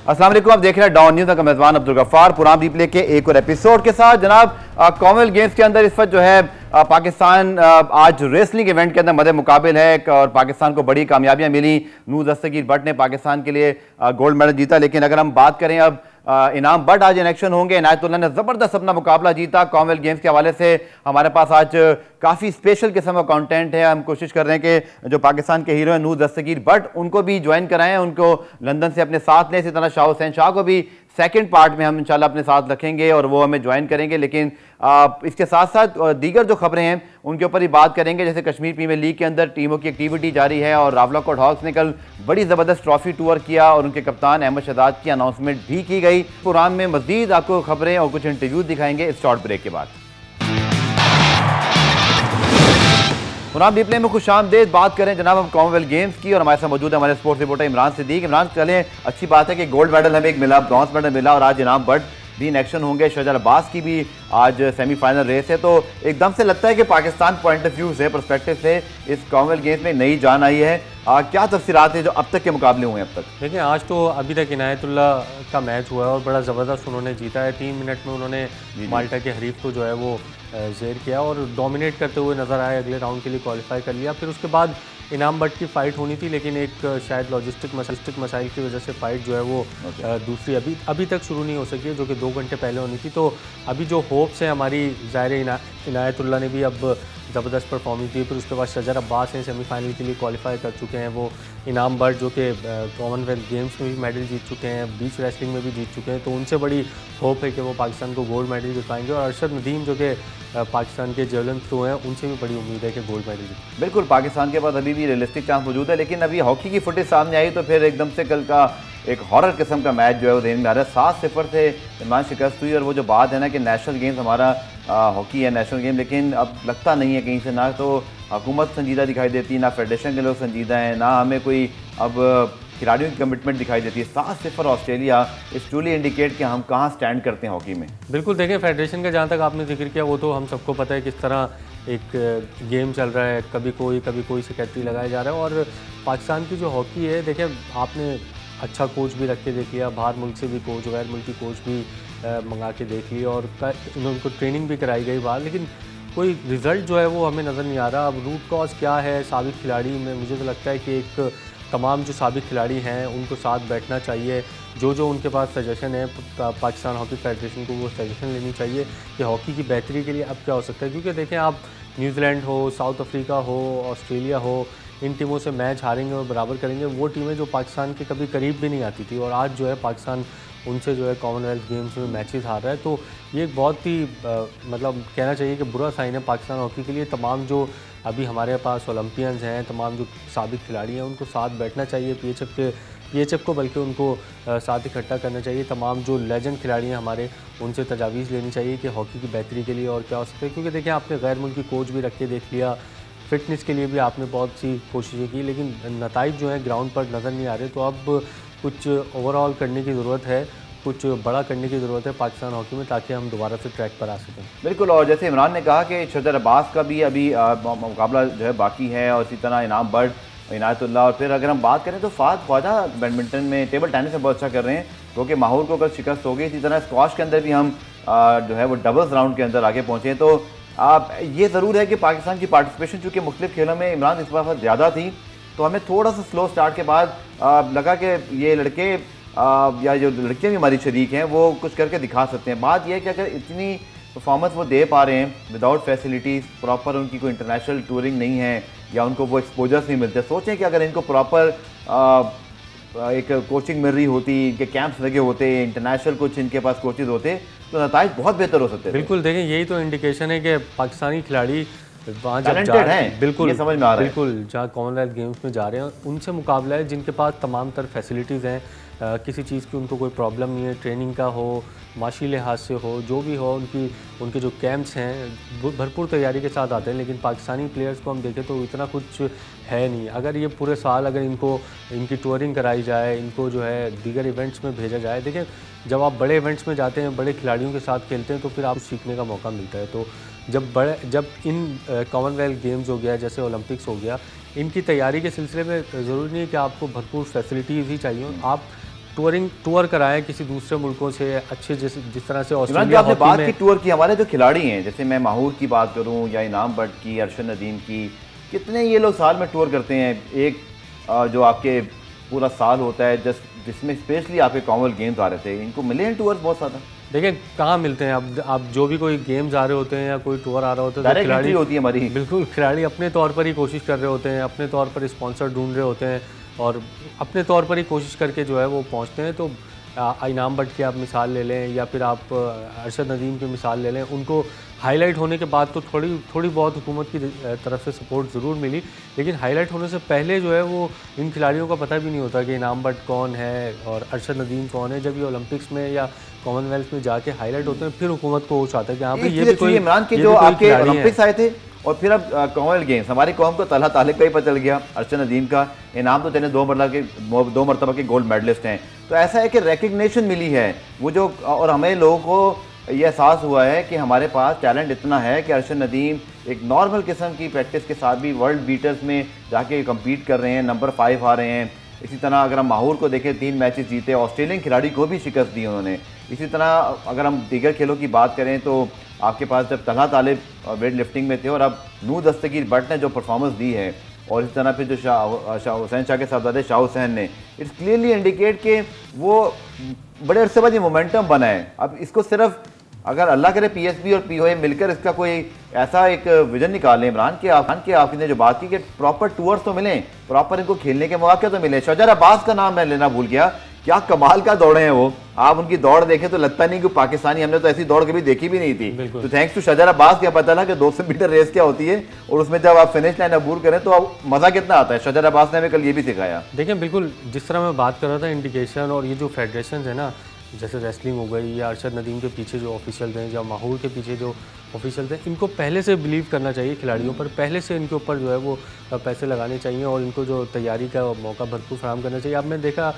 अस्सलाम वालेकुम, आप देख रहे हैं डॉन न्यूज़ का मेज़बान अब्दुल गफ्फार पुरान रिप्ले के एक और एपिसोड के साथ। जनाब कॉमनवेल्थ गेम्स के अंदर इस वक्त जो है पाकिस्तान आज रेसलिंग इवेंट के अंदर मदे मुकाबिल है और पाकिस्तान को बड़ी कामयाबियां मिली। नूर दस्तगीर भट्ट ने पाकिस्तान के लिए गोल्ड मेडल जीता। लेकिन अगर हम बात करें अब इनाम भट्ट आज इन एक्शन होंगे। इनायतुल्लाह ने ज़बरदस्त अपना मुकाबला जीता। कॉमनवेल्थ गेम्स के हवाले से हमारे पास आज काफ़ी स्पेशल किस्म का कंटेंट है। हम कोशिश कर रहे हैं कि जो पाकिस्तान के हीरो हैं नूर दस्तगीर भट्ट, उनको भी ज्वाइन कराएं, उनको लंदन से अपने साथ लें। इसी तरह शाह हुसैन शाह को भी सेकंड पार्ट में हम इंशाल्लाह अपने साथ रखेंगे और वो हमें ज्वाइन करेंगे। लेकिन इसके साथ साथ दीगर जो खबरें हैं उनके ऊपर ही बात करेंगे। जैसे कश्मीर प्रीमियर लीग के अंदर टीमों की एक्टिविटी जारी है और रावलाकोट हॉक्स ने कल बड़ी ज़बरदस्त ट्रॉफी टूर किया और उनके कप्तान अहमद शहजाद की अनाउंसमेंट भी की गई। पुरान में मज़ीद आपको खबरें और कुछ इंटरव्यू दिखाएंगे इस शॉर्ट ब्रेक के बाद। पुरान रिप्ले में खुशामदीद बात करें जनाब हम कॉमनवेल्थ गेम्स की और हमारे साथ मौजूद है हमारे स्पोर्ट्स रिपोर्टर इमरान सिद्दीक। इमरान, चलें, अच्छी बात है कि गोल्ड मेडल हमें एक मिला, ब्रॉन्ज मेडल मिला और आज इनाम भट्ट भी इन एक्शन होंगे। शहजाद अब्बास की भी आज सेमीफाइनल रेस है। तो एकदम से लगता है कि पाकिस्तान पॉइंट ऑफ व्यू से, पर्सपेक्टिव से इस कॉमनवेल्थ गेम्स में नई जान आई है। क्या तफसीरात है जो अब तक के मुकाबले हुए हैं अब तक? देखिए, आज तो अभी तक इनायतुल्लाह का मैच हुआ है और बड़ा ज़बरदस्त उन्होंने जीता है। 3 मिनट में उन्होंने माल्टा के हरीफ को जो है वो ज़ेर किया और डोमिनेट करते हुए नज़र आए। अगले राउंड के लिए क्वालिफाई कर लिया। फिर उसके बाद इनाम भट्ट की फ़ाइट होनी थी, लेकिन एक शायद लॉजिस्टिक मसाइल की वजह से फ़ाइट जो है वो दूसरी अभी तक शुरू नहीं हो सकी है, जो कि 2 घंटे पहले होनी थी। तो अभी जो होप्स हैं हमारी, ज़ाहिर इनायतुल्लाह ने भी अब ज़बरदस्त परफॉर्मेंस दी। फिर उसके बाद शहजाद अब्बास हैं, सेमीफाइनल के लिए क्वालिफाई कर चुके हैं। वो इनाम भट्ट जो कि कॉमनवेल्थ गेम्स में भी मेडल जीत चुके हैं, बीच रेसलिंग में भी जीत चुके हैं, तो उनसे बड़ी होप है कि वो पाकिस्तान को गोल्ड मेडल जितवाएंगे। और अरशद नदीम जो कि पाकिस्तान के जेवलिन थ्रो हैं, उनसे भी बड़ी उम्मीद है कि गोल्ड मेडल जीत। बिल्कुल, पाकिस्तान के पास अभी भी रियलिस्टिक चांस मौजूद है। लेकिन अभी हॉकी की फुटेज सामने आई तो फिर एकदम से कल का एक हॉरर किस्म का मैच जो है वो देखने में आ रहा है। 7-0 से इमरान शिकस्त हुई और वो जो बात है ना कि नेशनल गेम्स हमारा हॉकी है नेशनल गेम, लेकिन अब लगता नहीं है कहीं से, ना तो हुकूमत संजीदा दिखाई देती है, ना फेडरेशन के लोग संजीदा हैं, ना हमें कोई अब खिलाड़ियों की कमिटमेंट दिखाई देती है। 7-0 ऑस्ट्रेलिया इस ट्रूली इंडिकेट कि हम कहाँ स्टैंड करते हैं हॉकी में। बिल्कुल, देखें, फेडरेशन का जहाँ तक आपने जिक्र किया वो तो हम सबको पता है किस तरह एक गेम चल रहा है, कभी कोई सेक्रेटरी लगाया जा रहा है। और पाकिस्तान की जो हॉकी है, देखें, आपने अच्छा कोच भी रख के देख लिया, बाहर मुल्क से भी कोच, गैर मुल्की कोच भी मंगा के देख लिया और उनको ट्रेनिंग भी कराई गई बाहर, लेकिन कोई रिज़ल्ट जो है वो हमें नज़र नहीं आ रहा। अब रूट कॉज क्या है? साबिक खिलाड़ी में मुझे तो लगता है कि एक तमाम जो साबिक खिलाड़ी हैं उनको साथ बैठना चाहिए। जो उनके पास सजेशन है पाकिस्तान हॉकी फेडरेशन को, वो सजेशन लेनी चाहिए कि हॉकी की बेहतरी के लिए अब क्या हो सकता है। क्योंकि देखें, आप न्यूजीलैंड हो, साउथ अफ्रीका हो, ऑस्ट्रेलिया हो, इन टीमों से मैच हारेंगे और बराबर करेंगे वो टीमें जो पाकिस्तान के कभी करीब भी नहीं आती थी, और आज जो है पाकिस्तान उनसे जो है कॉमनवेल्थ गेम्स में मैचेस हार रहा है। तो ये एक बहुत ही मतलब कहना चाहिए कि बुरा साइन है पाकिस्तान हॉकी के लिए। तमाम जो अभी हमारे पास ओलंपियंस हैं, तमाम जो साबिक खिलाड़ी हैं, उनको साथ बैठना चाहिए पीएचएफ को, बल्कि उनको साथ इकट्ठा करना चाहिए। तमाम जो लेजेंड खिलाड़ी हैं हमारे, उनसे तजावीज़ लेनी चाहिए कि हॉकी की बेहतरी के लिए और क्या हो सकता है। क्योंकि देखिए, आपने गैर मुल्की कोच भी रख के देख लिया, फिटनेस के लिए भी आपने बहुत सी कोशिशें की, लेकिन नताइज जो हैं ग्राउंड पर नज़र नहीं आ रहे। तो अब कुछ ओवरऑल करने की ज़रूरत है, कुछ बड़ा करने की ज़रूरत है पाकिस्तान हॉकी में, ताकि हम दोबारा से ट्रैक पर आ सकें। बिल्कुल, और जैसे इमरान ने कहा कि शहजाद अब्बास का भी अभी मुकाबला जो है बाकी है और इसी तरह इनाम भट्ट, इनायतुल्लाह, और फिर अगर हम बात करें तो फाद ख्वाजा बैडमिंटन में, टेबल टेनिस में बहुत अच्छा कर रहे हैं क्योंकि माहौल को कल शिकस्त हो गई। इसी तरह स्क्वाश के अंदर भी हम जो है वो डबल्स राउंड के अंदर आगे पहुँचे। तो ये ज़रूर है कि पाकिस्तान की पार्टिसिपेशन चूँकि मुख्तलिफ खेलों में इमरान इस बार ज़्यादा थी, तो हमें थोड़ा सा स्लो स्टार्ट के बाद लगा कि ये लड़के या जो लड़कियां भी हमारी शरीक हैं वो कुछ करके दिखा सकते हैं। बात यह है कि अगर इतनी परफॉर्मेंस वो दे पा रहे हैं विदाउट फैसिलिटीज़, प्रॉपर उनकी कोई इंटरनेशनल टूरिंग नहीं है या उनको वो एक्सपोजर्स नहीं मिलते, सोचें कि अगर इनको प्रॉपर एक कोचिंग मिल रही होती, इनके कैंप्स लगे होते, इंटरनेशनल कुछ इनके पास कोचेज़ होते, तो नताइज बहुत बेहतर हो सकते हैं। बिल्कुल, देखें, यही तो इंडिकेशन है कि पाकिस्तानी खिलाड़ी वहाँ जब टैलेंटेड हैं, बिल्कुल समझ में आ रहा है। बिल्कुल, जहाँ कॉमनवेल्थ गेम्स में जा रहे हैं उनसे मुकाबला है जिनके पास तमाम तर फैसिलिटीज़ हैं, किसी चीज़ की उनको कोई प्रॉब्लम नहीं है, ट्रेनिंग का हो, माशी लिहाज से हो, जो भी हो, उनके जो कैंप्स हैं भरपूर तैयारी के साथ आते हैं। लेकिन पाकिस्तानी प्लेयर्स को हम देखें तो इतना कुछ है नहीं। अगर ये पूरे साल अगर इनकी टूरिंग कराई जाए, इनको जो है दीगर इवेंट्स में भेजा जाए, देखें, जब आप बड़े इवेंट्स में जाते हैं, बड़े खिलाड़ियों के साथ खेलते हैं, तो फिर आपको सीखने का मौका मिलता है। तो जब इन कॉमनवेल्थ गेम्स हो गया, जैसे ओलंपिक्स हो गया, इनकी तैयारी के सिलसिले में ज़रूरी नहीं है कि आपको भरपूर फैसिलिटीज़ ही चाहिए, आप टूर कराएं किसी दूसरे मुल्कों से अच्छे, जिस तरह से आपने ऑस्ट्रेलिया बात की टूर की, हमारे जो खिलाड़ी हैं जैसे मैं माहूर की बात करूं या इनाम बट की, अरशद नदीम की, कितने ये लोग साल में टूर करते हैं। एक जो आपके पूरा साल होता है जिसमें स्पेशली आपके कॉमनवेल्थ गेम्स आ रहे थे, इनको मिले हैं टूर बहुत ज़्यादा? देखिए कहाँ मिलते हैं। अब जो भी कोई गेम्स आ रहे होते हैं या कोई टूर आ रहा होता है तो खिलाड़ी होती है हमारी, बिल्कुल खिलाड़ी अपने तौर पर ही कोशिश कर रहे होते हैं, अपने तौर पर स्पॉन्सर ढूंढ रहे होते हैं और अपने तौर पर ही कोशिश करके जो है वो पहुँचते हैं। तो इनाम बट की आप मिसाल ले लें या फिर आप अरशद नदीम की मिसाल ले लें, उनको हाईलाइट होने के बाद तो थोड़ी बहुत हुकूमत की तरफ से सपोर्ट ज़रूर मिली, लेकिन हाईलाइट होने से पहले जो है वो इन खिलाड़ियों का पता भी नहीं होता कि इनाम बट कौन है और अरशद नदीम कौन है। जब ये ओलंपिक्स में या कॉमनवेल्थ में जाके हाईलाइट होते हैं फिर हुकूमत को होश आता है कि यहाँ पे ये भी कोई इमरान के जो आपके ओलंपिक्स आए थे और फिर अब कॉमनवेल्थ गेम्स, हमारी कौम को तलहा तालिक का ही पता चल गया। अरशद नदीम का इनाम तो चले 2 मरतबा के गोल्ड मेडलिस्ट हैं, तो ऐसा है कि रिकग्निशन मिली है वो जो, और हमें लोगों को ये एहसास हुआ है कि हमारे पास टैलेंट इतना है कि अरशद नदीम एक नॉर्मल किस्म की प्रैक्टिस के साथ भी वर्ल्ड बीटर्स में जाके कम्पीट कर रहे हैं, नंबर 5 आ रहे हैं। इसी तरह अगर हम माहौर को देखें 3 मैचेस जीते, ऑस्ट्रेलियन खिलाड़ी को भी शिकस्त दी उन्होंने। इसी तरह अगर हम दीगर खेलों की बात करें तो आपके पास जब तलहा तालिब वेट लिफ्टिंग में थे और अब नूर दस्तगीर भट्ट ने जो परफॉर्मेंस दी है, और इस तरह फिर जो शाह हुसैन शाह के साहबजादे शाह हुसैन ने, इट्स क्लियरली इंडिकेट कि वो बड़े अरसे बाद ये मोमेंटम बना है। अब इसको सिर्फ अगर अल्लाह करे पीएसबी और पीओए मिलकर इसका कोई ऐसा एक विजन निकालें इमरान के आपने जो बात की कि प्रॉपर टूर्स तो मिलें, प्रॉपर इनको खेलने के मौके तो मिले। शजर अब्बास का नाम मैं लेना भूल गया, क्या कमाल का दौड़े हैं वो। आप उनकी दौड़ देखें तो लगता नहीं कि पाकिस्तानी, हमने तो ऐसी दौड़ कभी देखी भी नहीं थी। तो थैंक्स टू शजर अब्बास क्या पता ना कि 200 मीटर रेस क्या होती है और उसमें जब आप फिनिश लाइन अबूर करें तो अब मजा कितना आता है। शजर अब्बास ने हमें कल ये भी सिखाया। देखिए बिल्कुल जिस तरह मैं बात कर रहा था इंडिकेशन, और ये जो फेडरेशन है ना, जैसे रेसलिंग हो गई या अरशद नदीम के पीछे जो ऑफिशियल थे या माहौर के पीछे जो ऑफिशियल थे, इनको पहले से बिलीव करना चाहिए खिलाड़ियों पर, पहले से इनके ऊपर जो है वो पैसे लगाने चाहिए और इनको जो तैयारी का मौका भरपूर फराहम करना चाहिए। आपने देखा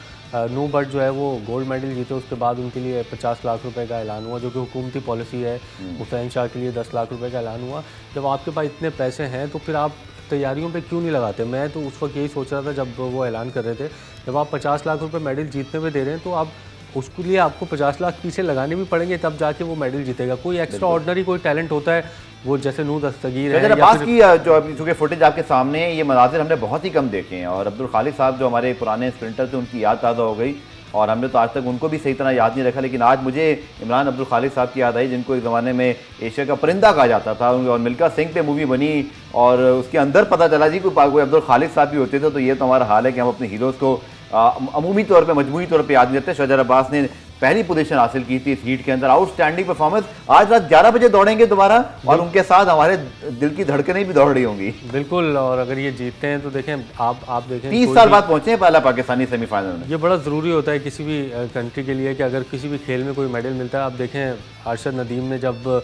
नू बट जो है वो गोल्ड मेडल जीते, उसके बाद उनके लिए 50 लाख रुपए का ऐलान हुआ, जो कि हुकूमती पॉलिसी है। हुसैन शाह के लिए 10 लाख रुपए का ऐलान हुआ। जब आपके पास इतने पैसे हैं तो फिर आप तैयारियों पे क्यों नहीं लगाते? मैं तो उस वक्त यही सोच रहा था जब वो ऐलान कर रहे थे, जब आप 50 लाख रुपये मेडल जीतने पे दे रहे हैं तो आप उसके लिए आपको 50 लाख पीछे लगाने भी पड़ेंगे, तब जाके वो मेडल जीतेगा। कोई एक्स्ट्रा ऑर्डिनरी कोई टैलेंट होता है वो, जैसे नूर दस्तगीर है या फिर... की जो अभी चूँकि फुटेज आपके सामने है, ये मनाजिर हमने बहुत ही कम देखे हैं और अब्दुल खालिद साहब जो हमारे पुराने स्प्रिंटर थे उनकी याद ताज़ा हो गई और हमने तो आज तक उनको भी सही तरह याद नहीं रखा। लेकिन आज मुझे इमरान अब्दुल खालिद साहब की याद आई, जिनको एक ज़माने में एशिया का परिंदा कहा जाता था, और मिल्खा सिंह पे मूवी बनी और उसके अंदर पता चला जी कोई अब्दुल खालिद साहब भी होते थे। तो ये तो हमारा हाल है कि हम अपने हीरोज़ को अमूमी तौर पर मजमूई तौर पर याद नहीं रखते। शजर अब्बास ने पहली पोजीशन हासिल की थी इस हीट के अंदर, आउटस्टैंडिंग परफॉर्मेंस। आज रात 11 बजे दौड़ेंगे दोबारा और उनके साथ हमारे दिल की धड़कनें भी दौड़ रही होंगी। बिल्कुल, और अगर ये जीतते हैं तो देखें आप देखें 30 साल बाद पहुंचे हैं पहला पाकिस्तानी सेमीफाइनल में। ये बड़ा ज़रूरी होता है किसी भी कंट्री के लिए कि अगर किसी भी खेल में कोई मेडल मिलता है। आप देखें अरशद नदीम ने जब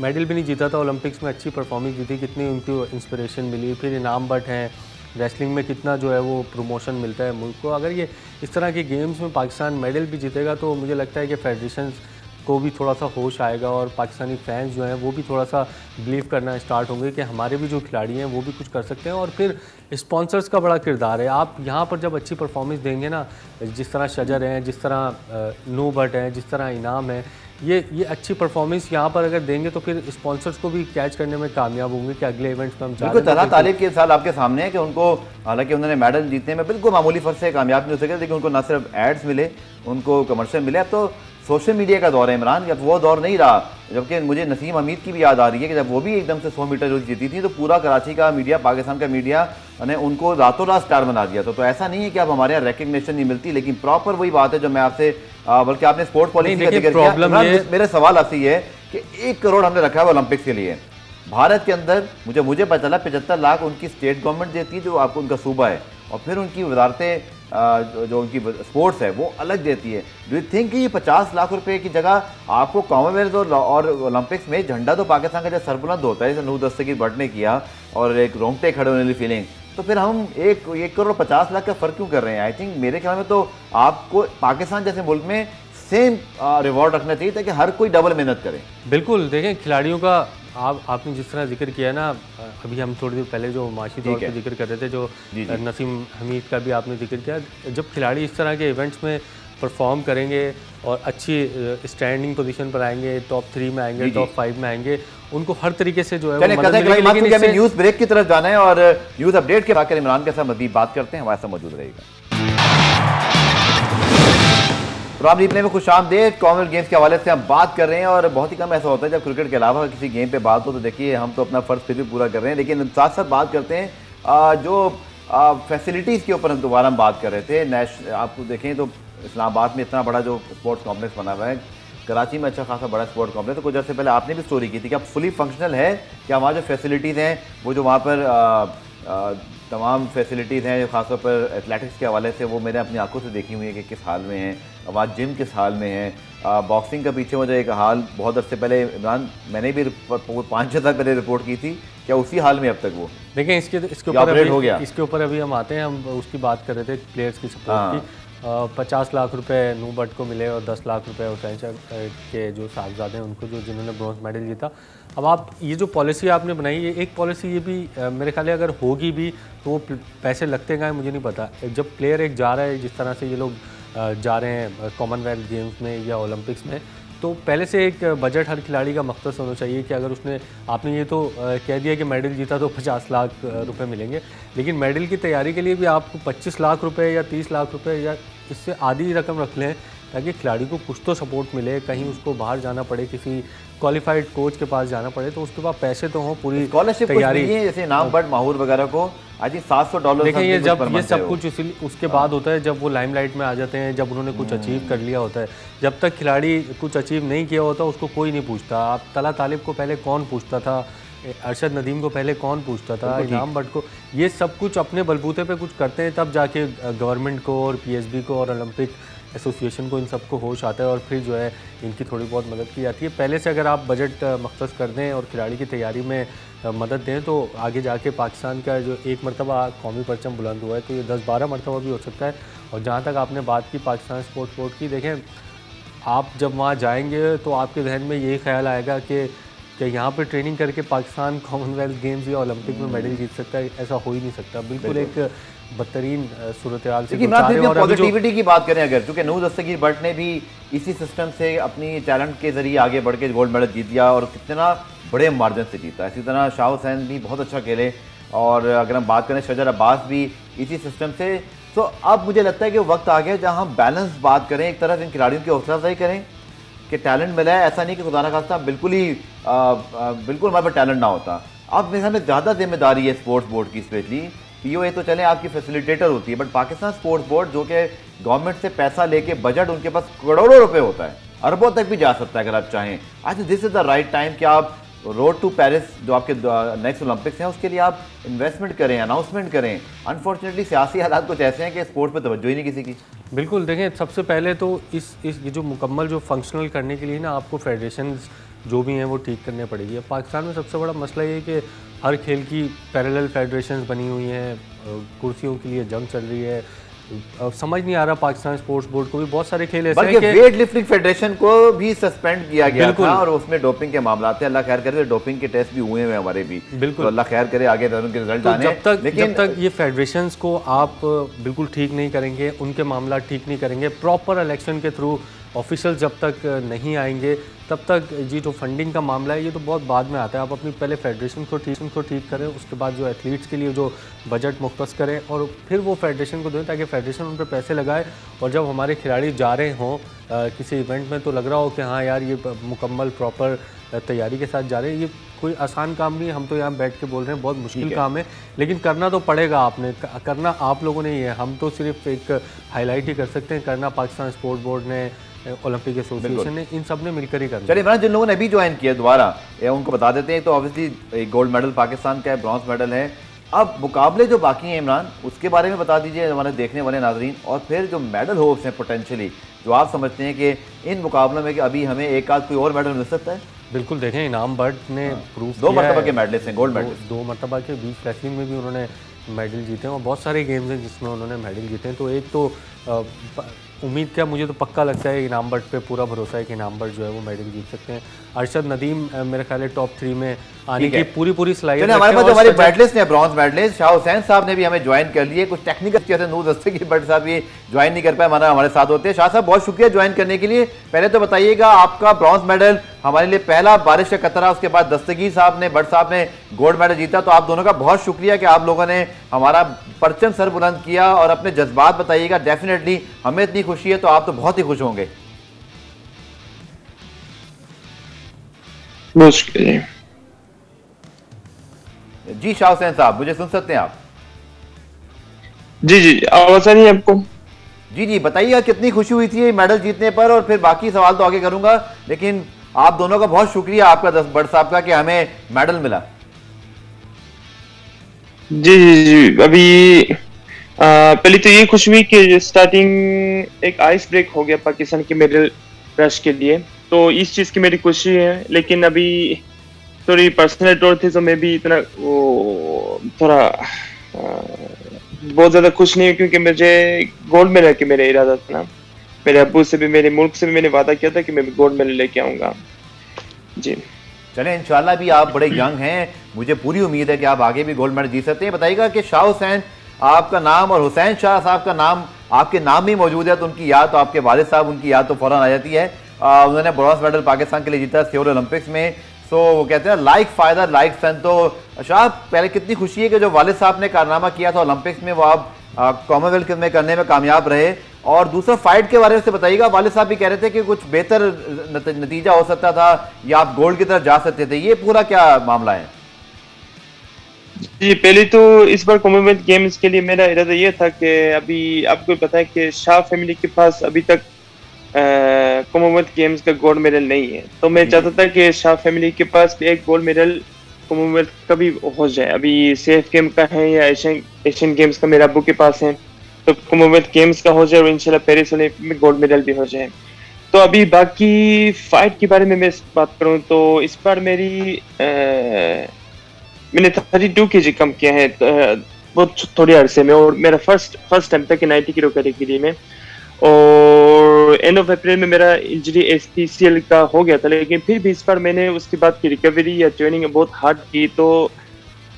मेडल भी नहीं जीता था, ओलंपिक्स में अच्छी परफॉर्मेंस दी थी, कितनी उनको इंस्पिरेशन मिली। फिर इनाम बट हैं, रेसलिंग में कितना जो है वो प्रमोशन मिलता है मुल्क को। अगर ये इस तरह के गेम्स में पाकिस्तान मेडल भी जीतेगा तो मुझे लगता है कि फेडरेशन को भी थोड़ा सा होश आएगा और पाकिस्तानी फैंस जो हैं वो भी थोड़ा सा बिलीव करना स्टार्ट होंगे कि हमारे भी जो खिलाड़ी हैं वो भी कुछ कर सकते हैं। और फिर स्पॉन्सर्स का बड़ा किरदार है। आप यहाँ पर जब अच्छी परफॉर्मेंस देंगे ना, जिस तरह शजर हैं, जिस तरह नू बट हैं, जिस तरह इनाम है, ये अच्छी परफॉर्मेंस यहाँ पर अगर देंगे तो फिर स्पॉन्सर्स को भी कैच करने में कामयाब होंगे कि अगले इवेंट्स में हम बिल्कुल। तलहा तालिब के साल आपके सामने है कि उनको, हालांकि उन्होंने मेडल जीतने में बिल्कुल मामूली फर्क से कामयाब नहीं हो सके, लेकिन उनको न सिर्फ एड्स मिले, उनको कमर्शियल मिले। अब तो सोशल मीडिया का दौर है इमरान, अब वो दौर नहीं रहा। जबकि मुझे नसीम हमीद की भी याद आ रही है कि जब वो भी एकदम से 100 मीटर जो जीती थी तो पूरा कराची का मीडिया, पाकिस्तान का मीडिया ने उनको रातों रात स्टार बना दिया था। तो ऐसा नहीं है कि अब हमारे यहाँ रिकग्निशन नहीं मिलती, लेकिन प्रॉपर वही बात है जो मैं आपसे, बल्कि आपने स्पोर्ट्स पॉलिसी का जिक्र किया। मेरा सवाल आपसे ये है कि 1 करोड़ हमने रखा है ओलंपिक्स के लिए भारत के अंदर। मुझे पता चला 75 लाख उनकी स्टेट गवर्नमेंट देती है, जो आपको उनका सूबा है, और फिर उनकी वजारतें जो उनकी स्पोर्ट्स है वो अलग देती है। डू यू थिंक कि ये 50 लाख रुपए की जगह आपको कॉमनवेल्थ और ओलंपिक्स में झंडा तो पाकिस्तान का जब सरबुलंद होता है, जैसे नूर दस्तगीर भट्ट ने किया और एक रोंगटे खड़े होने वाली फीलिंग, तो फिर हम 1 करोड़ 50 लाख का फर्क क्यों कर रहे हैं? आई थिंक मेरे ख्याल में तो आपको पाकिस्तान जैसे मुल्क में सेम रिवॉर्ड रखना चाहिए ताकि हर कोई डबल मेहनत करे। बिल्कुल, देखें खिलाड़ियों का आपने जिस तरह जिक्र किया ना, अभी हम थोड़ी देर पहले जो माशी तौर पे जिक्र कर रहे थे, जो नसीम हमीद का भी आपने जिक्र किया, जब खिलाड़ी इस तरह के इवेंट्स में परफॉर्म करेंगे और अच्छी स्टैंडिंग पोजीशन पर आएंगे, टॉप 3 में आएंगे, टॉप 5 में आएंगे, उनको हर तरीके से जो है वो मदद मिलेगी। लेकिन हमें न्यूज़ ब्रेक की तरफ जाना है और न्यूज़ अपडेट के बाद इमरान के साथ मज़ीद बात करते हैं, हमारे साथ मौजूद रहेगा। प्रोग्राम रिप्ले में खुशामदीद। कॉमनवेल्थ गेम्स के हवाले से हम बात कर रहे हैं और बहुत ही कम ऐसा होता है जब क्रिकेट के अलावा किसी गेम पे बात हो, तो देखिए हम तो अपना फ़र्ज फिर भी पूरा कर रहे हैं, लेकिन साथ साथ बात करते हैं जो फैसिलिटीज़ के ऊपर हम दोबारा बात कर रहे थे। आप देखें तो इस्लामाबाद में इतना बड़ा जो स्पोर्ट्स कॉम्प्लेक्स बना हुआ है, कराची में अच्छा खासा बड़ा स्पोर्ट्स कॉम्प्लेक्स, तो कुछ अर्से पहले आपने भी स्टोरी की थी कि अब फुली फंक्शनल है, क्या वहाँ जो फैसिलिटीज़ हैं वो जो वहाँ पर तमाम फैसिलिटीज़ हैं, खासतौर पर एथलेटिक्स के हवाले से, वो मैंने अपनी आंखों से देखी हुई है कि किस हाल में हैं। वहाँ जिम किस हाल में है, बॉक्सिंग का पीछे मुझे एक हाल बहुत अर्से पहले इमरान मैंने भी 5-6 साल पहले रिपोर्ट की थी, क्या उसी हाल में अब तक वो देखें। इसके ऊपर अभी हम आते हैं, हम उसकी बात कर रहे थे प्लेयर्स की सपोर्ट की। 50 लाख रुपए नू भट्ट को मिले और 10 लाख रुपए हुसैन शाह के जो साहबजादे हैं उनको, जो जिन्होंने ब्रॉन्ज मेडल जीता। अब आप ये जो पॉलिसी आपने बनाई, ये एक पॉलिसी ये भी मेरे ख्याल है अगर होगी भी तो वो पैसे लगते हैं मुझे नहीं पता। जब प्लेयर एक जा रहा है, जिस तरह से ये लोग जा रहे हैं कॉमनवेल्थ गेम्स में या ओलंपिक्स में, तो पहले से एक बजट हर खिलाड़ी का मख्तस होना चाहिए कि अगर उसने, आपने ये तो कह दिया कि मेडल जीता तो 50 लाख रुपए मिलेंगे, लेकिन मेडल की तैयारी के लिए भी आपको 25 लाख रुपए या 30 लाख रुपए या इससे आधी रकम रख लें, ताकि खिलाड़ी को कुछ तो सपोर्ट मिले। कहीं उसको बाहर जाना पड़े, किसी क्वालिफाइड कोच के पास जाना पड़े, तो उसके पास पैसे तो हों, पूरी तैयारी। जैसे नाम बट माहूर वगैरह को आज $700 देखिए, ये जब ये सब कुछ उसके बाद होता है, जब वो लाइमलाइट में आ जाते हैं, जब उन्होंने कुछ अचीव कर लिया होता है। जब तक खिलाड़ी कुछ अचीव नहीं किया होता उसको कोई नहीं पूछता। आप तला तालिब को पहले कौन पूछता था, अरशद नदीम को पहले कौन पूछता था, इनाम भट्ट को, ये सब कुछ अपने बलबूते पे कुछ करते हैं, तब जाके गवर्नमेंट को और PSB को और ओलंपिक एसोसिएशन को, इन सबको होश आता है और फिर जो है इनकी थोड़ी बहुत मदद की जाती है। पहले से अगर आप बजट मख्तस कर दें और खिलाड़ी की तैयारी में मदद दें, तो आगे जाके पाकिस्तान का जो एक मरतबा कौमी परचम बुलंद हुआ है, तो ये 10-12 मरतबा भी हो सकता है। और जहाँ तक आपने बात की पाकिस्तान स्पोर्ट्स बोर्ड की, देखें आप जब वहाँ जाएंगे तो आपके जहन में यही ख्याल आएगा कि यहाँ पे ट्रेनिंग करके पाकिस्तान कॉमनवेल्थ गेम्स या ओलंपिक में मेडल जीत सकता है, ऐसा हो ही नहीं सकता। बिल्कुल एक बदतरीन सूरत हाल से पॉजिटिविटी की बात करें अगर, क्योंकि नूर दस्तगीर भट्ट ने भी इसी सिस्टम से अपनी टैलेंट के जरिए आगे बढ़ के गोल्ड मेडल जीत लिया और कितना बड़े मार्जिन से जीता। इसी तरह शाह हुसैन भी बहुत अच्छा खेले, और अगर हम बात करें शजर अब्बास भी इसी सिस्टम से। तो अब मुझे लगता है कि वक्त आ गया जहाँ हम बैलेंस बात करें, एक तरफ इन खिलाड़ियों की हौसला अफजाई करें कि टैलेंट मिला है, ऐसा नहीं कि खुदा ना खास्ता बिल्कुल हमारे पास टैलेंट ना होता। अब मेरे में ज़्यादा जिम्मेदारी है स्पोर्ट्स बोर्ड की, स्पेशली POA तो चले आपकी फैसिलिटेटर होती है, बट पाकिस्तान स्पोर्ट्स बोर्ड जो कि गवर्नमेंट से पैसा लेके बजट उनके पास करोड़ों रुपए होता है, अरबों तक भी जा सकता है अगर आप चाहें। आज this is the right time कि आप रोड टू पेरिस जो आपके नेक्स्ट ओलंपिक्स हैं उसके लिए आप इन्वेस्टमेंट करें, अनाउंसमेंट करें। अनफॉर्चुनेटली सियासी हालात कुछ ऐसे हैं कि स्पोर्ट्स पे तवज्जो ही नहीं किसी की। बिल्कुल, देखें सबसे पहले तो इस ये जो मुकम्मल जो फंक्शनल करने के लिए ना आपको फेडरेशन जो भी हैं वो ठीक करने पड़ेगी। अब पाकिस्तान में सबसे बड़ा मसला ये है कि हर खेल की पैरेलल फेडरेशंस बनी हुई हैं, कुर्सियों के लिए जंग चल रही है। अब समझ नहीं आ रहा पाकिस्तान स्पोर्ट्स बोर्ड को भी बहुत सारे खेल ऐसे हैं कि वेट लिफ्टिंग फेडरेशन को भी सस्पेंड किया गया था और उसमें डोपिंग के मामला थे। अल्लाह खैर करे, डोपिंग के टेस्ट भी हुए हैं हमारे भी, बिल्कुल, तो अल्लाह खैर करे आगे उनके रिजल्ट आने। जब तक ये फेडरेशंस को आप बिल्कुल ठीक नहीं करेंगे, उनके मामला ठीक नहीं करेंगे, प्रॉपर इलेक्शन के थ्रू ऑफिशियल जब तक नहीं आएंगे, तब तक ये जो फंडिंग का मामला है ये तो बहुत बाद में आता है। आप अपनी पहले फेडरेशन को ठीक करें, उसके बाद जो एथलीट्स के लिए जो बजट मुख्तस करें और फिर वो फेडरेशन को दें, ताकि फेडरेशन उन पर पैसे लगाए और जब हमारे खिलाड़ी जा रहे हों किसी इवेंट में तो लग रहा हो कि हाँ यार ये मुकम्मल प्रॉपर तैयारी के साथ जा रहे हैं। ये कोई आसान काम नहीं है, हम तो यहाँ बैठ के बोल रहे हैं बहुत मुश्किल काम है, लेकिन करना तो पड़ेगा। आपने करना आप लोगों ने ही है, हम तो सिर्फ एक हाईलाइट ही कर सकते हैं। करना पाकिस्तान स्पोर्ट्स बोर्ड ने, ओलंपिक एसोसिएशन ने, इन सब ने मिलकर ही करना। चलिए इमरान, जिन लोगों ने अभी ज्वाइन किया दोबारा उनको बता देते हैं। तो ऑब्वियसली गोल्ड मेडल पाकिस्तान का है, ब्रॉन्ज मेडल है। अब मुकाबले जो बाकी हैं इमरान, उसके बारे में बता दीजिए हमारे देखने वाले नाजरीन, और फिर जो मेडल होप्स हैं पोटेंशियली जो आप समझते हैं कि इन मुकाबलों में कि अभी हमें एक आध कोई और मेडल मिल सकता है। बिल्कुल, देखें इनाम भट्ट ने प्रूफ 2 मरतबा के मेडलिस्ट हैं, गोल्ड मेडल 2 मरतबा के, बीच रेसलिंग में भी उन्होंने मेडल जीते हैं और बहुत सारे गेम्स हैं जिसमें उन्होंने मेडल जीते हैं। तो एक तो उम्मीद क्या, मुझे तो पक्का लगता है इनाम बट पे पूरा भरोसा है कि इनाम बट जो है वो मेडल जीत सकते हैं। अरशद नदीम मेरे ख्याल है टॉप 3 में आने की पूरी स्लाइड। हमारे पास जो हमारे मेडलिस्ट हैं, ब्रॉन्ज मेडलिस्ट शाह हुसैन साहब ने भी हमें ज्वाइन कर लिए। कुछ टेक्निकल चीज़ें नूर दस्तगीर बट साहब ये ज्वाइन नहीं कर पाए, हमारे साथ होते हैं। शाह साहब बहुत शुक्रिया ज्वाइन करने के लिए। पहले तो बताइएगा, आपका ब्रॉन्ज मेडल हमारे लिए पहला बारिश का कतरा, उसके बाद दस्तगीर साहब ने, बट साहब ने गोल्ड मेडल जीता। तो आप दोनों का बहुत शुक्रिया कि आप लोगों ने हमारा परचम सर बुलंद किया और अपने जज्बात बताइएगा। डेफिनेटली हमें इतनी खुशी है तो आप तो बहुत ही खुश होंगे। मुश्किल जी शाह हुसैन साहब, मुझे सुन सकते हैं आप? जी आवाज आ रही है आपको? जी बताइएगा कितनी खुशी हुई थी मेडल जीतने पर, और फिर बाकी सवाल तो आगे करूंगा, लेकिन आप दोनों का बहुत शुक्रिया आपका बट साहब का कि हमें मेडल मिला। जी अभी पहले तो ये खुशी हुई कि स्टार्टिंग एक आइस ब्रेक हो गया पाकिस्तान के मेडल रश के लिए, तो इस चीज की मेरी खुशी है। लेकिन अभी थोड़ी पर्सनल तौर थे तो मैं भी इतना थोड़ा बहुत ज्यादा खुश नहीं हूँ, क्योंकि मुझे गोल्ड मेडल के मेरा इरादा था ना। मेरे अब्बू से भी, मेरे मुल्क से भी मैंने वादा किया था कि मैं गोल्ड मेडल लेके आऊंगा। जी चलें, इंशाल्लाह भी आप बड़े यंग हैं, मुझे पूरी उम्मीद है कि आप आगे भी गोल्ड मेडल जीत सकते हैं। बताइएगा कि शाह हुसैन आपका नाम और हुसैन शाह साहब का नाम आपके नाम ही मौजूद है, तो उनकी याद, तो आपके वालिद साहब, उनकी याद तो फौरन आ जाती है। उन्होंने ब्रॉन्ज मेडल पाकिस्तान के लिए जीता सियोल ओलंपिक्स में। सो वो कहते हैं लाइक फादर लाइक सन। तो शाह, पहले कितनी खुशी है कि जो वालिद साहब ने कारनामा किया था ओलंपिक्स में, वो आप कॉमनवेल्थ में करने में कामयाब रहे। और दूसरा फाइट के बारे में से बताइएगा, वालिद साहब भी कह रहे थे कि कुछ बेहतर नतीजा हो सकता था या आप गोल्ड की तरफ जा सकते थे, ये पूरा क्या मामला है? जी पहले तो इस बार कॉमनवेल्थ गेम्स के लिए मेरा इरादा ये था कि अभी आपको पता है कि शाह फैमिली के पास अभी तक कॉमनवेल्थ गेम्स का गोल्ड मेडल नहीं है, तो मैं चाहता था कि शाह फैमिली के पास एक गोल्ड मेडल कॉमनवेल्थ का भी हो जाए। अभी सेफ गेम का है या एशियन गेम्स का मेरे अब्बू के पास है, तो कॉमनवेल्थ गेम्स का हो जाए और इंशाल्लाह पेरिस ओलंपिक में गोल्ड मेडल भी हो जाए। तो अभी बाकी फाइट के बारे में मैं बात करूं तो इस बार मैंने 32 kg कम किया है बहुत थोड़े अरसे में, और मेरा फर्स्ट टाइम था कि 90 किलो कैटेगरी में। और एंड ऑफ अप्रैल में मेरा इंजरी एसपीसीएल का हो गया था, लेकिन फिर भी इस बार मैंने उसके बाद की रिकवरी या ट्रेनिंग बहुत हार्ड की, तो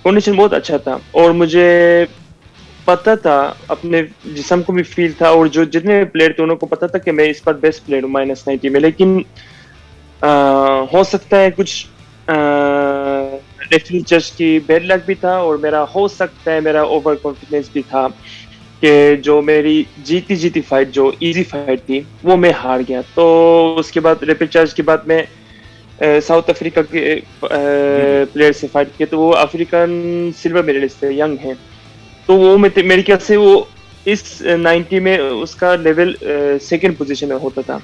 कंडीशन बहुत अच्छा था और मुझे पता था, अपने जिस्म को भी फील था, और जो जितने प्लेयर थे उनको पता था कि मैं इस बार बेस्ट प्लेयर हूँ -90 में। लेकिन हो सकता है कुछ रेफरी जज की बैड लक भी था, और मेरा हो सकता है मेरा ओवर कॉन्फिडेंस भी था कि जो मेरी जीती फाइट, जो इजी फाइट थी, वो मैं हार गया। तो उसके बाद रैपिड चार्ज के बाद मैं साउथ अफ्रीका के प्लेयर से फाइट किया, तो वो अफ्रीकन सिल्वर मेडलिस्ट थे, यंग हैं, तो वो मेरे ख्याल से वो इस 90 में उसका लेवल सेकंड पोजीशन में होता था।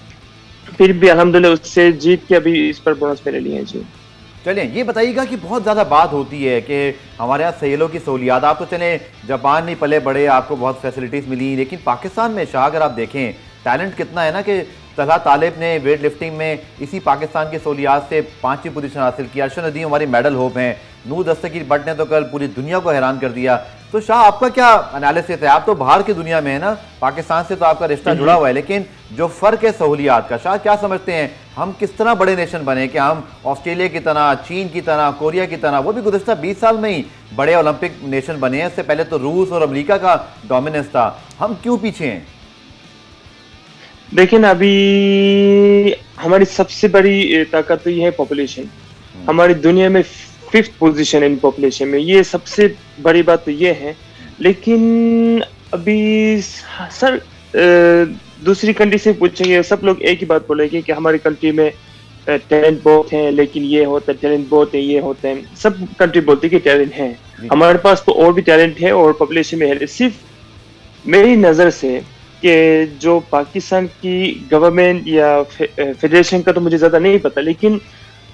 फिर भी अल्हम्दुलिल्लाह उससे जीत के अभी इस पर ब्रॉन्ज मेडल लिए हैं। जी चलिए, ये बताइएगा कि बहुत ज़्यादा बात होती है कि हमारे यहाँ सहेलों की सहूलियात, आप तो चले जापान नहीं पले बड़े, आपको बहुत फैसिलिटीज़ मिली, लेकिन पाकिस्तान में शाह अगर आप देखें टैलेंट कितना है ना, कि तलहा तालिब ने वेट लिफ्टिंग में इसी पाकिस्तान की सहूलियात से 5वीं पोजीशन हासिल की। अरशद नदीम हमारी मेडल होप हैं, नूर दस्तगीर बट ने तो कल पूरी दुनिया को हैरान कर दिया। तो शाह, आपका क्या एनालिसिस है? आप तो बाहर की दुनिया में है ना, पाकिस्तान से तो आपका रिश्ता जुड़ा हुआ है, लेकिन जो फ़र्क है सहूलियात का, शाह क्या समझते हैं हम किस तरह बड़े नेशन बने कि हम ऑस्ट्रेलिया की तरह, चीन की तरह, कोरिया की तरह, वो भी गुज़श्ता 20 साल में ही बड़े ओलंपिक नेशन बने हैं। इससे पहले तो रूस और अमेरिका का डोमिनेंस था, हम क्यों पीछे हैं? देखिए ना, अभी हमारी सबसे बड़ी ताकत तो ये है पॉपुलेशन। हमारी दुनिया में 5th पोजीशन इन पॉपुलेशन में, ये सबसे बड़ी बात तो ये है। लेकिन अभी सर दूसरी कंट्री से पूछेंगे, सब लोग एक ही बात बोलेंगे कि हमारी कंट्री में टैलेंट बहुत है, लेकिन ये होता है, टैलेंट बहुत है, ये होता है। सब कंट्री बोलती है कि टैलेंट है, हमारे पास तो और भी टैलेंट है और पॉपुलेशन में है। सिर्फ मेरी नज़र से कि जो पाकिस्तान की गवर्नमेंट या फेडरेशन का तो मुझे ज़्यादा नहीं पता, लेकिन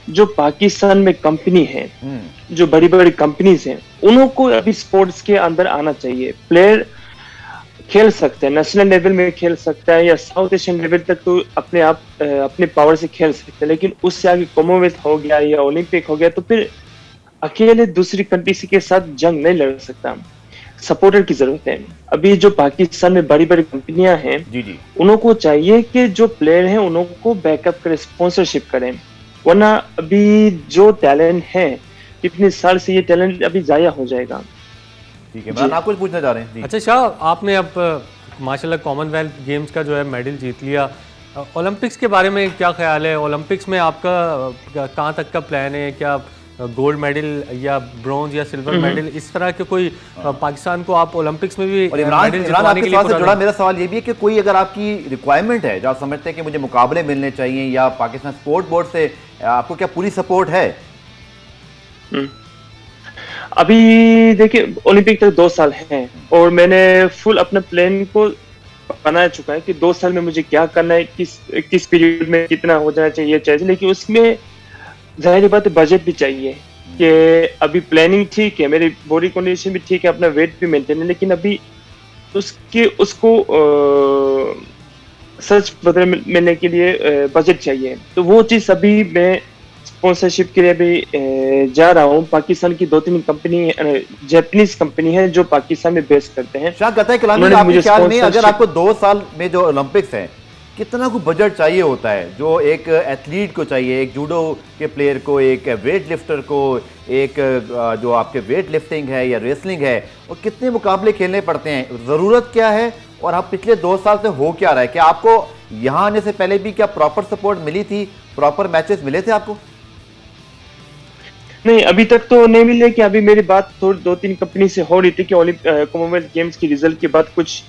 जो पाकिस्तान में कंपनी है, जो बड़ी बड़ी कंपनीज हैं, उनको अभी स्पोर्ट्स के अंदर आना चाहिए। प्लेयर खेल सकते हैं, नेशनल लेवल में खेल सकता है या साउथ एशियन लेवल तक तो अपने आप अपने पावर से खेल सकते हैं, लेकिन उससे आगे कॉमनवेल्थ हो गया या ओलंपिक हो गया तो फिर अकेले दूसरी कंट्री के साथ जंग नहीं लड़ सकता। सपोर्टर की जरूरत है। अभी जो पाकिस्तान में बड़ी बड़ी कंपनियां हैं, जी जी, उनको चाहिए कि जो प्लेयर हैं उनको बैकअप करे, स्पॉन्सरशिप करें, वरना अभी जो टैलेंट है, इतने साल से ये टैलेंट अभी जाया हो जाएगा। ठीक है, मैं आप कुछ पूछना चाह रहे हैं? जी। अच्छा शाह, आपने अब माशाल्लाह कॉमनवेल्थ गेम्स का जो है मेडल जीत लिया, ओलंपिक्स के बारे में क्या ख्याल है? ओलंपिक्स में आपका कहाँ तक का प्लान है? क्या गोल्ड मेडल या ब्रॉन्ज या सिल्वर मेडल, इस तरह के कोई पाकिस्तान को आप ओलंपिक्स में भी और इमरान आपके सवाल से जुड़ा मेरा सवाल ये भी है कि कोई अगर आपकी रिक्वायरमेंट है जो आप समझते हैं कि मुझे मुकाबले मिलने चाहिए, या पाकिस्तान स्पोर्ट बोर्ड से आपको क्या पूरी सपोर्ट है? अभी देखिए, ओलंपिक तक 2 साल हैं और मैंने फुल अपने प्लान को बना चुका है कि 2 साल में मुझे क्या करना है, किस पीरियड में कितना हो जाना चाहिए चाहिए, लेकिन उसमें जाहिर बात है बजट भी चाहिए कि अभी प्लानिंग ठीक है, मेरी बॉडी कंडीशन भी ठीक है, अपना वेट भी मेंटेन है, लेकिन अभी उसको सच बदल मिलने के लिए बजट चाहिए। तो वो चीज अभी मैं स्पॉन्सरशिप के लिए भी जा रहा हूँ। पाकिस्तान की 2-3 कंपनी, जापानीज कंपनी है जो पाकिस्तान में बेस करते हैं। शाह कहता है कलामी, आपके ख्याल में अगर आपको 2 साल में जो ओलंपिक्स है, कितना को बजट चाहिए होता है जो एक एथलीट को चाहिए, एक जूडो के प्लेयर को, एक वेट लिफ्टर को, एक जो आपके वेट लिफ्टिंग है या रेसलिंग है, और कितने मुकाबले खेलने पड़ते हैं? ज़रूरत क्या है और आप पिछले 2 साल से हो क्या रहा है? क्या आपको यहाँ आने से पहले भी क्या प्रॉपर सपोर्ट मिली थी, प्रॉपर मैचेस मिले थे आपको? नहीं, अभी तक तो नहीं मिले। कि अभी मेरी बात 2-3 कंपनी से हो रही थी कि कॉमनवेल्थ गेम्स की रिजल्ट के बाद कुछ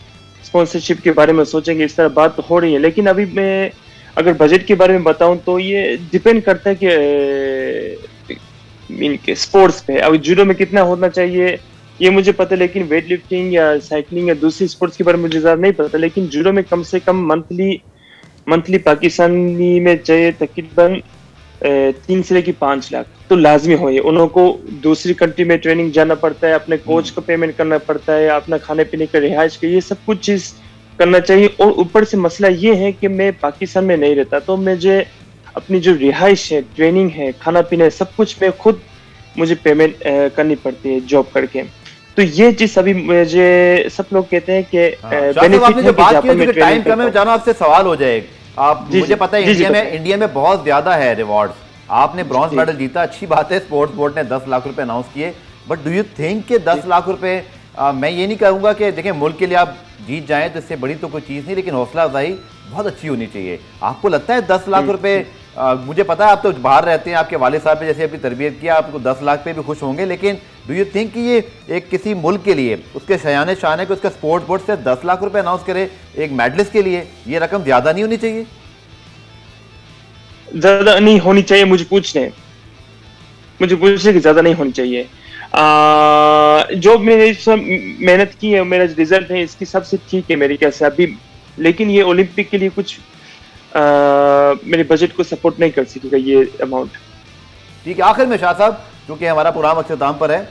स्पॉन्सरशिप के बारे में सोचेंगे, इस तरह बात तो हो रही है। लेकिन अभी मैं अगर बजट के बारे में बताऊं तो ये डिपेंड करता है कि इनके स्पोर्ट्स पे। अभी जूडो में कितना होना चाहिए ये मुझे पता है, लेकिन वेट लिफ्टिंग या साइकिलिंग या दूसरी स्पोर्ट्स के बारे में मुझे ज्यादा नहीं पता। लेकिन जूडो में कम से कम मंथली पाकिस्तानी में चाहिए तकरीबन 3 से लेकर 5 लाख तो लाजमी हो। उनको दूसरी कंट्री में ट्रेनिंग जाना पड़ता है, अपने कोच को पेमेंट करना पड़ता है, अपना खाने पीने का, रिहाइश का, ये सब कुछ चीज करना चाहिए। और ऊपर से मसला ये है कि मैं पाकिस्तान में नहीं रहता, तो मुझे अपनी जो रिहाइश है, ट्रेनिंग है, खाना पीना, सब कुछ मैं खुद मुझे पेमेंट करनी पड़ती है जॉब करके। तो ये चीज अभी मुझे सब लोग कहते हैं कि बेनिफिट है कि जापान में टाइम कम है, जाना आपसे सवाल हो जाएगा। आप मुझे पता है इंडिया में बहुत ज्यादा है रिवॉर्ड। आपने ब्रॉन्ज मेडल जीता, अच्छी बात है, स्पोर्ट्स बोर्ड ने 10 लाख रुपए अनाउंस किए, बट डू यू थिंक कि 10 लाख रुपए, मैं ये नहीं कहूँगा कि देखिए मुल्क के लिए आप जीत जाएं तो इससे बड़ी तो कोई चीज़ नहीं, लेकिन हौसला अफजाई बहुत अच्छी होनी चाहिए। आपको लगता है 10 लाख रुपए, मुझे पता है आप तो बाहर रहते हैं, आपके वाले साहब ने जैसे अपनी तरबियत किया, आपको 10 लाख पे भी खुश होंगे, लेकिन डू यू थिंक कि ये एक किसी मुल्क के लिए, उसके शयाने शान को उसका स्पोर्ट्स बोर्ड से 10 लाख रुपए अनाउंस करे एक मेडलिस्ट के लिए, ये रकम ज़्यादा नहीं होनी चाहिए? ज्यादा नहीं होनी चाहिए। मुझे पूछने कि ज्यादा नहीं होनी चाहिए। जो मैंने मेहनत की है, मेरा रिजल्ट है, इसकी सबसे ठीक है मेरे ख्याल से अभी। लेकिन ये ओलंपिक के लिए कुछ मेरे बजट को सपोर्ट नहीं कर सकेगा ये अमाउंट। ठीक है, आखिर में शाह साहब, क्योंकि हमारा प्रोग्राम अख्ताम पर है,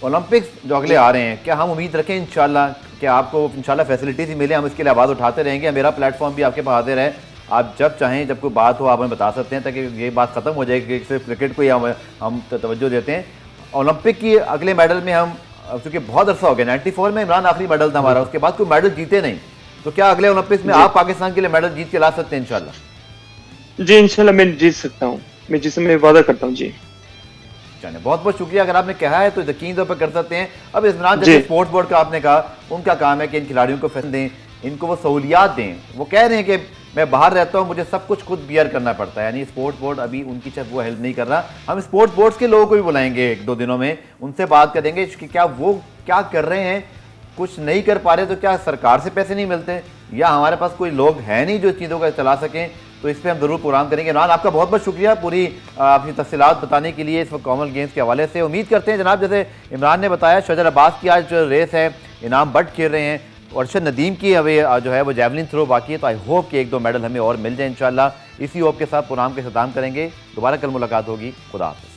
ओलंपिक्स जो अगले आ रहे हैं, क्या हम उम्मीद रखें इंशाल्लाह कि आपको इंशाल्लाह फैसिलिटीज ही मिले? हम इसके लिए आवाज़ उठाते रहेंगे, मेरा प्लेटफॉर्म भी आपके पास हाजिर है, आप जब चाहें, जब कोई बात हो आप हमें बता सकते हैं, ताकि ये बात ख़त्म हो जाए कि सिर्फ क्रिकेट को ही हम तवज्जो देते हैं। ओलंपिक की अगले मेडल में हम, क्योंकि बहुत अर्सा हो गया, 94 में इमरान आखिरी मेडल था हमारा, उसके बाद कोई मेडल जीते नहीं, तो क्या अगले ओलंपिक्स में आप पाकिस्तान के लिए मेडल जीत के ला सकते हैं इंशाल्लाह? जी इंशाल्लाह मैं जीत सकता हूँ, मैं जिसमें वादा करता हूँ। जी चलिए, बहुत बहुत शुक्रिया। अगर आपने कहा है तो यकीन तौर पर कर सकते हैं। अब इमरान, जैसे स्पोर्ट्स बोर्ड का आपने कहा, उनका काम है कि इन खिलाड़ियों को फैसले दें, इनको वो सहूलियात दें। वो कह रहे हैं कि मैं बाहर रहता हूँ, मुझे सब कुछ खुद बियर करना पड़ता है, यानी स्पोर्ट्स बोर्ड अभी उनकी शायद वो हेल्प नहीं कर रहा। हम स्पोर्ट्स बोर्ड के लोगों को भी बुलाएंगे 1-2 दिनों में, उनसे बात करेंगे कि क्या वो क्या कर रहे हैं, कुछ नहीं कर पा रहे तो क्या सरकार से पैसे नहीं मिलते, या हमारे पास कोई लोग हैं नहीं जो चीज़ों का चला सकें। तो इस पर हम ज़रूर प्रोग्राम करेंगे। इमरान, आपका बहुत बहुत शुक्रिया पूरी अपनी तफसीलात बताने के लिए इस वक्त कॉमनवेल्थ गेम्स के हवाले से। उम्मीद करते हैं जनाब, जैसे इमरान ने बताया, शजर अब्बास की आज रेस है, इनाम बट खेल रहे हैं, अरशद नदीम की अभी जो है वो जैवलिन थ्रो बाकी है। तो आई होप कि 1-2 मेडल हमें और मिल जाए इंशाल्लाह। इसी होप के साथ प्रोग्राम के इख्तिताम करेंगे। दोबारा कल मुलाकात होगी। खुदा हाफ़िज़।